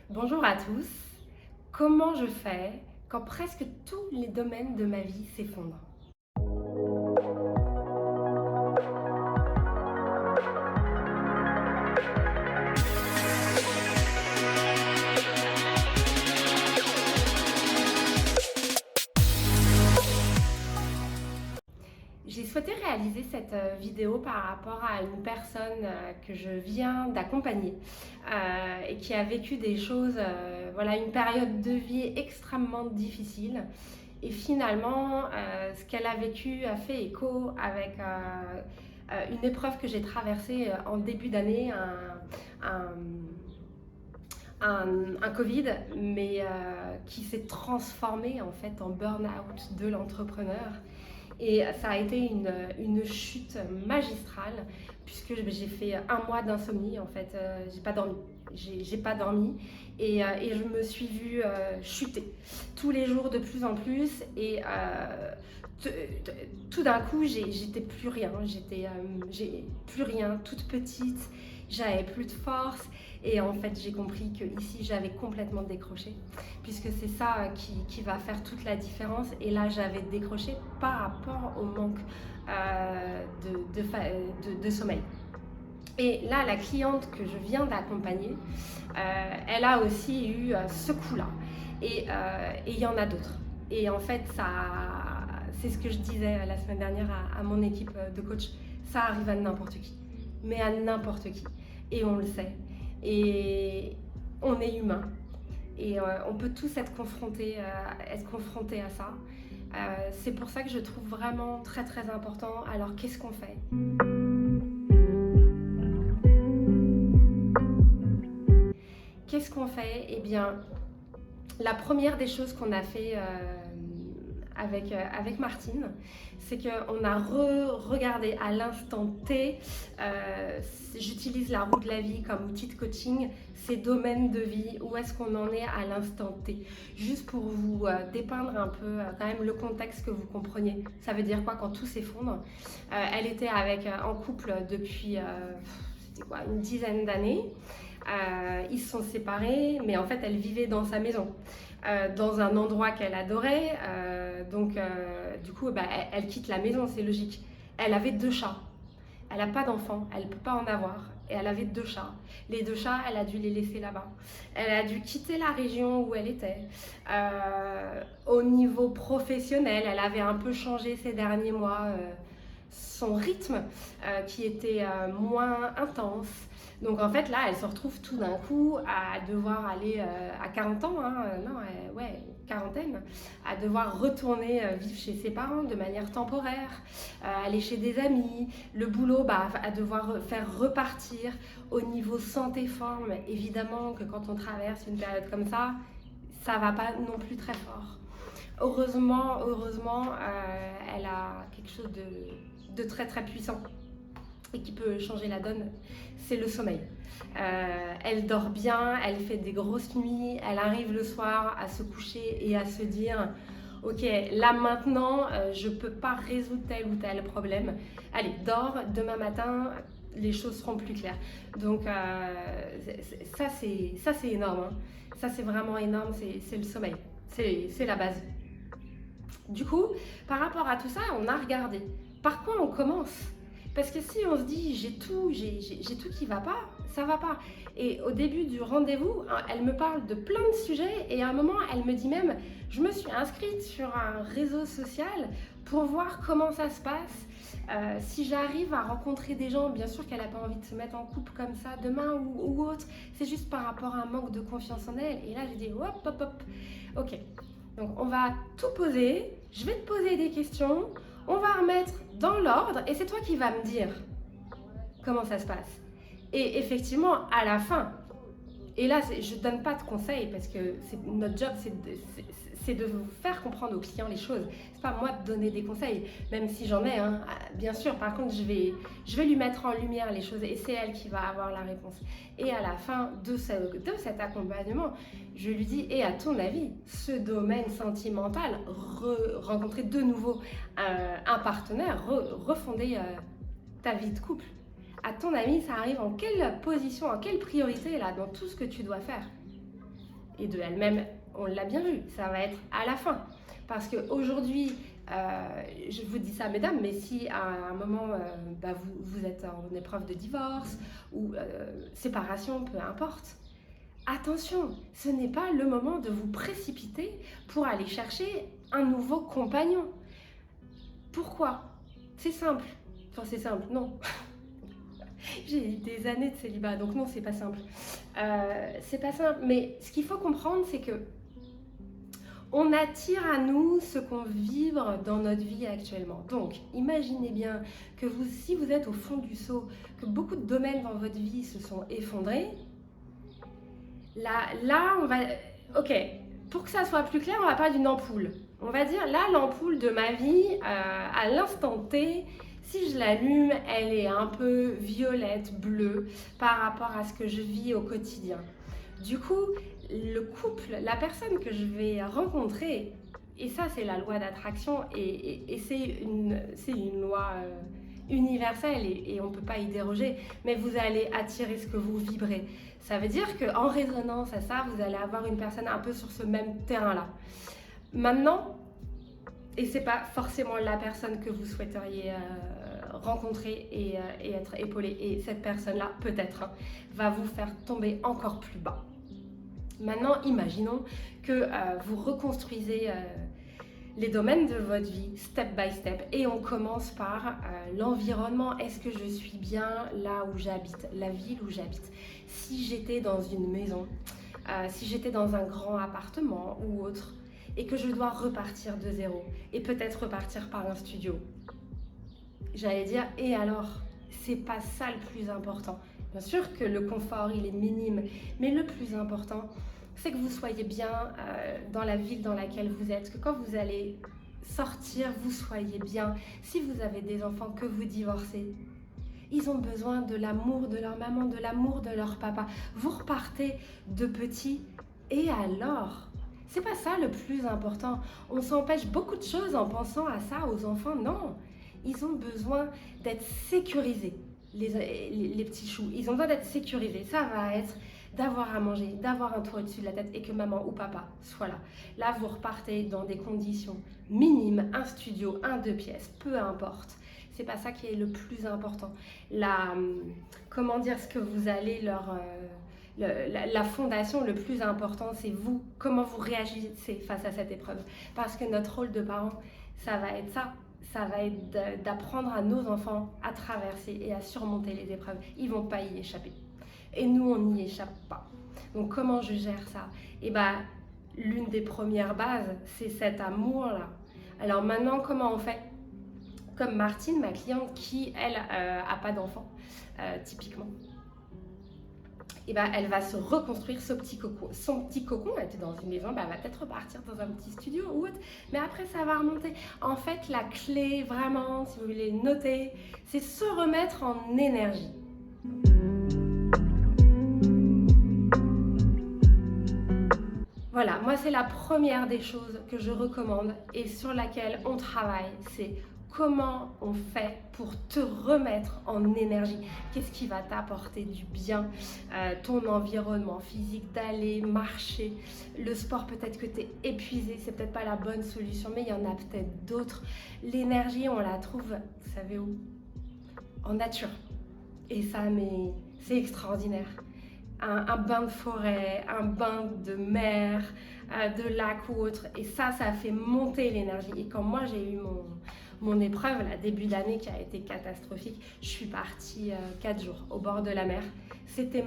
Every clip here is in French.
Bonjour à tous. Comment je fais quand presque tous les domaines de ma vie s'effondrent? J'ai souhaité réaliser cette vidéo par rapport à une personne que je viens d'accompagner et qui a vécu des choses, voilà, une période de vie extrêmement difficile. Et finalement, ce qu'elle a vécu a fait écho avec une épreuve que j'ai traversée en début d'année, un, un Covid, mais qui s'est transformé en fait en burn-out de l'entrepreneur. Et ça a été une chute magistrale, puisque j'ai fait un mois d'insomnie, en fait, j'ai pas dormi. J'ai pas dormi et je me suis vue chuter tous les jours de plus en plus. Et tout d'un coup, j'étais plus rien. J'ai plus rien, toute petite, j'avais plus de force. Et en fait, j'ai compris que ici, j'avais complètement décroché, puisque c'est ça qui va faire toute la différence. Et là, j'avais décroché par rapport au manque de sommeil. Et là, la cliente que je viens d'accompagner, elle a aussi eu ce coup-là. Et il y en a d'autres. Et en fait, c'est ce que je disais la semaine dernière à mon équipe de coach. Ça arrive à n'importe qui. Mais à n'importe qui. Et on le sait. Et on est humain. Et on peut tous être confrontés à ça. C'est pour ça que je trouve vraiment très très important. Alors qu'est-ce qu'on fait? Qu'est-ce qu'on fait? Eh bien, la première des choses qu'on a fait avec Martine, c'est qu'on a regardé à l'instant T, j'utilise la roue de la vie comme outil de coaching, ces domaines de vie, où est-ce qu'on en est à l'instant T. Juste pour vous dépeindre un peu quand même le contexte, que vous compreniez. Ça veut dire quoi quand tout s'effondre? Elle était en couple depuis c'était quoi, une dizaine d'années. Ils se sont séparés, mais en fait, elle vivait dans sa maison, dans un endroit qu'elle adorait. Du coup, elle quitte la maison, c'est logique. Elle avait 2 chats. Elle n'a pas d'enfants, elle ne peut pas en avoir. Et elle avait 2 chats. Les 2 chats, elle a dû les laisser là-bas. Elle a dû quitter la région où elle était. Au niveau professionnel, elle avait un peu changé ces derniers mois son rythme qui était moins intense. Donc en fait là, elle se retrouve tout d'un coup à devoir aller à 40 ans, hein, non, ouais, quarantaine, à devoir retourner vivre chez ses parents de manière temporaire, aller chez des amis, le boulot, à devoir faire repartir au niveau santé-forme. Évidemment que quand on traverse une période comme ça va pas non plus très fort. Heureusement, elle a quelque chose de très très puissant et qui peut changer la donne, c'est le sommeil. Elle dort bien, elle fait des grosses nuits, elle arrive le soir à se coucher et à se dire ok, là maintenant, je ne peux pas résoudre tel ou tel problème. Allez, dors, demain matin, les choses seront plus claires. Donc ça c'est énorme. Hein. Ça c'est vraiment énorme, c'est le sommeil. C'est la base. Du coup, par rapport à tout ça, on a regardé. Par quoi on commence? Parce que si on se dit j'ai tout qui va pas, ça va pas. Et au début du rendez-vous, elle me parle de plein de sujets et à un moment, elle me dit même, je me suis inscrite sur un réseau social pour voir comment ça se passe. Si j'arrive à rencontrer des gens, bien sûr qu'elle n'a pas envie de se mettre en couple comme ça demain ou autre, c'est juste par rapport à un manque de confiance en elle. Et là, j'ai dit hop, hop, hop, ok. Donc on va tout poser, je vais te poser des questions, on va remettre dans l'ordre et c'est toi qui vas me dire comment ça se passe. Et effectivement, à la fin, et là je ne donne pas de conseils parce que notre job c'est de vous faire comprendre aux clients les choses. C'est pas moi de donner des conseils, même si j'en ai, hein, bien sûr. Par contre, je vais lui mettre en lumière les choses et c'est elle qui va avoir la réponse. Et à la fin de cet accompagnement, je lui dis, et à ton avis, ce domaine sentimental, rencontrer de nouveau un partenaire, refonder ta vie de couple, à ton avis, ça arrive en quelle position, en quelle priorité là, dans tout ce que tu dois faire? Et de elle-même, on l'a bien vu, ça va être à la fin. Parce qu'aujourd'hui, je vous dis ça, mesdames, mais si à un moment, vous êtes en épreuve de divorce ou séparation, peu importe, attention, ce n'est pas le moment de vous précipiter pour aller chercher un nouveau compagnon. Pourquoi? C'est simple. Enfin, c'est simple, non. J'ai eu des années de célibat, donc non, c'est pas simple. C'est pas simple, mais ce qu'il faut comprendre, c'est que on attire à nous ce qu'on vibre dans notre vie actuellement. Donc, imaginez bien que si vous êtes au fond du seau, que beaucoup de domaines dans votre vie se sont effondrés, là, on va... Ok, pour que ça soit plus clair, on va parler d'une ampoule. On va dire, là, l'ampoule de ma vie, à l'instant T, si je l'allume, elle est un peu violette, bleue, par rapport à ce que je vis au quotidien. Du coup, le couple, la personne que je vais rencontrer, et ça c'est la loi d'attraction, et c'est une loi universelle et on ne peut pas y déroger, mais vous allez attirer ce que vous vibrez. Ça veut dire qu'en résonance à ça, vous allez avoir une personne un peu sur ce même terrain-là. Maintenant, et c'est pas forcément la personne que vous souhaiteriez rencontrer et être épaulé, et cette personne-là, peut-être, va vous faire tomber encore plus bas. Maintenant, imaginons que vous reconstruisez les domaines de votre vie, step by step, et on commence par l'environnement. Est-ce que je suis bien là où j'habite, la ville où j'habite? Si j'étais dans une maison, si j'étais dans un grand appartement ou autre, et que je dois repartir de zéro, et peut-être repartir par un studio, j'allais dire, et alors? C'est pas ça le plus important. Bien sûr que le confort, il est minime, mais le plus important, c'est que vous soyez bien dans la ville dans laquelle vous êtes, que quand vous allez sortir, vous soyez bien. Si vous avez des enfants, que vous divorcez, ils ont besoin de l'amour de leur maman, de l'amour de leur papa. Vous repartez de petit, et alors? C'est pas ça le plus important. On s'empêche beaucoup de choses en pensant à ça aux enfants. Non, ils ont besoin d'être sécurisés. Les petits choux, ils ont besoin d'être sécurisés. Ça va être d'avoir à manger, d'avoir un toit au-dessus de la tête et que maman ou papa soit là. Là, vous repartez dans des conditions minimes, un studio, un 2 pièces, peu importe. C'est pas ça qui est le plus important. Comment dire, ce que vous allez la fondation, le plus important, c'est vous. Comment vous réagissez face à cette épreuve. Parce que notre rôle de parent, ça va être ça. Ça va être d'apprendre à nos enfants à traverser et à surmonter les épreuves. Ils ne vont pas y échapper. Et nous, on n'y échappe pas. Donc, comment je gère ça? Eh bien, l'une des premières bases, c'est cet amour-là. Alors maintenant, comment on fait? Comme Martine, ma cliente, qui, elle, a pas d'enfant, typiquement. Et ben, elle va se reconstruire son petit cocon. Elle était dans une maison, elle va peut-être repartir dans un petit studio ou autre, mais après ça va remonter. En fait, la clé, vraiment, si vous voulez noter, c'est se remettre en énergie. Voilà, moi c'est la première des choses que je recommande et sur laquelle on travaille, c'est comment on fait pour te remettre en énergie. Qu'est-ce qui va t'apporter du bien? Ton environnement physique, d'aller marcher. Le sport, peut-être que tu es épuisé, c'est peut-être pas la bonne solution, mais il y en a peut-être d'autres. L'énergie, on la trouve, vous savez où? En nature. Et ça, mais c'est extraordinaire. Un bain de forêt, un bain de mer, de lac ou autre. Et ça fait monter l'énergie. Et quand moi j'ai eu mon épreuve, là, début d'année qui a été catastrophique, je suis partie 4 jours au bord de la mer. C'était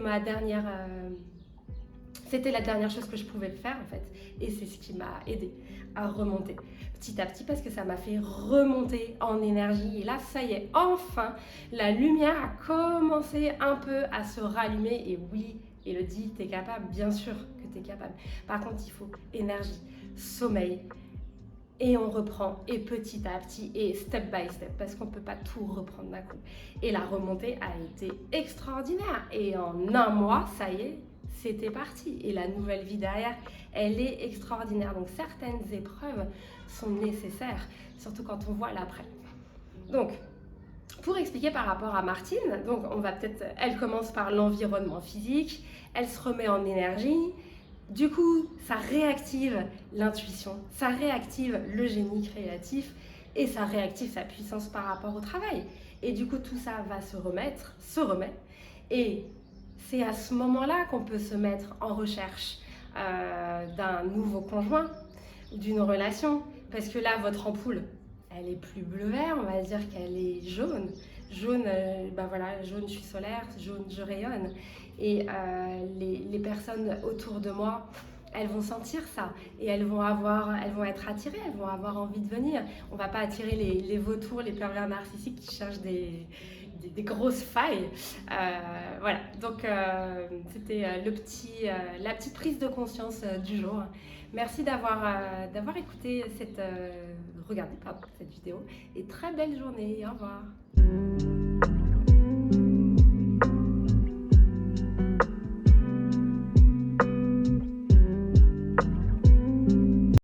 c'était la dernière chose que je pouvais faire en fait. Et c'est ce qui m'a aidée à remonter petit à petit parce que ça m'a fait remonter en énergie. Et là, ça y est, enfin, la lumière a commencé un peu à se rallumer. Et oui, Elodie, t'es capable, bien sûr que t'es capable. Par contre, il faut énergie, sommeil. Et on reprend, et petit à petit, et step by step, parce qu'on ne peut pas tout reprendre d'un coup. Et la remontée a été extraordinaire. Et en un mois, ça y est, c'était parti. Et la nouvelle vie derrière, elle est extraordinaire. Donc certaines épreuves sont nécessaires, surtout quand on voit l'après. Donc, pour expliquer par rapport à Martine, donc elle commence par l'environnement physique, elle se remet en énergie. Du coup, ça réactive l'intuition, ça réactive le génie créatif et ça réactive sa puissance par rapport au travail. Et du coup, tout ça va se remet. Et c'est à ce moment-là qu'on peut se mettre en recherche d'un nouveau conjoint ou d'une relation. Parce que là, votre ampoule, elle est plus bleu-vert, on va dire qu'elle est jaune. Jaune, ben voilà, jaune, je suis solaire, jaune, je rayonne. Et les personnes autour de moi, elles vont sentir ça et elles vont être attirées, elles vont avoir envie de venir. On va pas attirer les vautours, les pervers narcissiques qui cherchent des grosses failles. Voilà, donc c'était la petite prise de conscience du jour. Merci d'avoir écouté regardé cette vidéo et très belle journée. Au revoir.